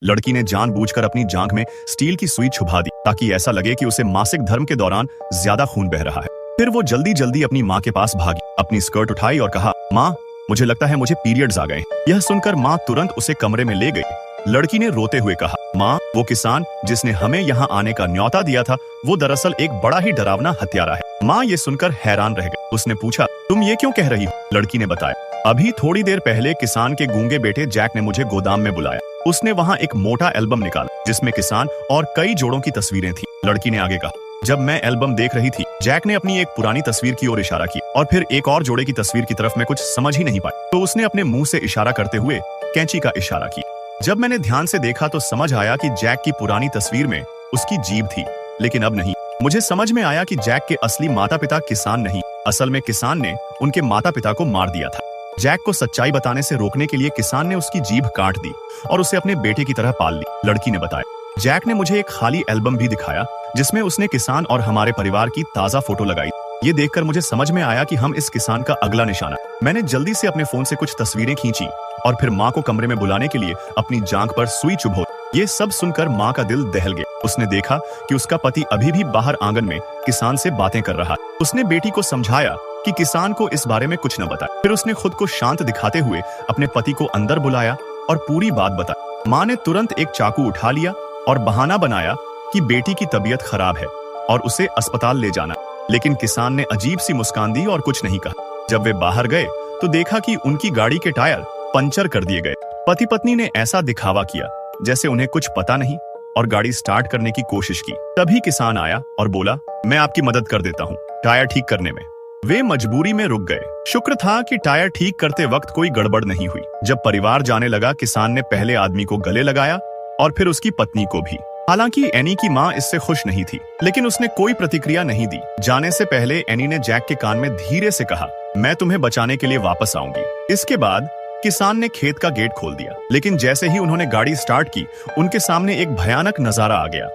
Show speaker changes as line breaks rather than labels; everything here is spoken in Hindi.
लड़की ने जानबूझकर अपनी जांघ में स्टील की सुई छुपा दी ताकि ऐसा लगे कि उसे मासिक धर्म के दौरान ज्यादा खून बह रहा है। फिर वो जल्दी जल्दी अपनी माँ के पास भागी, अपनी स्कर्ट उठाई और कहा, माँ मुझे लगता है मुझे पीरियड्स आ गए। यह सुनकर माँ तुरंत उसे कमरे में ले गई। लड़की ने रोते हुए कहा, माँ वो किसान जिसने हमें यहाँ आने का न्योता दिया था वो दरअसल एक बड़ा ही डरावना हत्यारा है। माँ ये सुनकर हैरान रह गई। उसने पूछा, तुम ये क्यों कह रही हो? लड़की ने बताया, अभी थोड़ी देर पहले किसान के गूंगे बेटे जैक ने मुझे गोदाम में बुलाया। उसने वहाँ एक मोटा एल्बम निकाला जिसमें किसान और कई जोड़ों की तस्वीरें थी। लड़की ने आगे कहा, जब मैं एल्बम देख रही थी जैक ने अपनी एक पुरानी तस्वीर की ओर इशारा किया और फिर एक और जोड़े की तस्वीर की तरफ मैं कुछ समझ ही नहीं पाई तो उसने अपने मुंह से इशारा करते हुए कैंची का इशारा किया। जब मैंने ध्यान से देखा तो समझ आया कि जैक की पुरानी तस्वीर में उसकी जीभ थी, लेकिन अब नहीं। मुझे समझ में आया कि जैक के असली माता पिता किसान नहीं, असल में किसान ने उनके माता पिता को मार दिया था। जैक को सच्चाई बताने से रोकने के लिए किसान ने उसकी जीभ काट दी और उसे अपने बेटे की तरह पाल ली। लड़की ने बताया, जैक ने मुझे एक खाली एल्बम भी दिखाया जिसमें उसने किसान और हमारे परिवार की ताजा फोटो लगाई। ये देखकर मुझे समझ में आया कि हम इस किसान का अगला निशाना। मैंने जल्दी से अपने फोन से कुछ तस्वीरें खींची और फिर माँ को कमरे में बुलाने के लिए अपनी जांघ पर सुई चुभो। ये सब सुनकर माँ का दिल दहल गया। उसने देखा कि उसका पति अभी भी बाहर आंगन में किसान से बातें कर रहा है। उसने बेटी को समझाया कि किसान को इस बारे में कुछ न बताए। फिर उसने खुद को शांत दिखाते हुए अपने पति को अंदर बुलाया और पूरी बात बताई। माँ ने तुरंत एक चाकू उठा लिया और बहाना बनाया कि बेटी की तबीयत खराब है और उसे अस्पताल ले जाना। लेकिन किसान ने अजीब सी मुस्कान दी और कुछ नहीं कहा। जब वे बाहर गए तो देखा कि उनकी गाड़ी के टायर पंचर कर दिए गए। पति पत्नी ने ऐसा दिखावा किया जैसे उन्हें कुछ पता नहीं और गाड़ी स्टार्ट करने की कोशिश की। तभी किसान आया और बोला, मैं आपकी मदद कर देता हूँ टायर ठीक करने में। वे मजबूरी में रुक गए। शुक्र था कि टायर ठीक करते वक्त कोई गड़बड़ नहीं हुई। जब परिवार जाने लगा किसान ने पहले आदमी को गले लगाया और फिर उसकी पत्नी को भी। हालांकि एनी की माँ इससे खुश नहीं थी, लेकिन उसने कोई प्रतिक्रिया नहीं दी। जाने से पहले एनी ने जैक के कान में धीरे से कहा, मैं तुम्हें बचाने के लिए वापस आऊंगी। इसके बाद किसान ने खेत का गेट खोल दिया, लेकिन जैसे ही उन्होंने गाड़ी स्टार्ट की उनके सामने एक भयानक नजारा आ गया।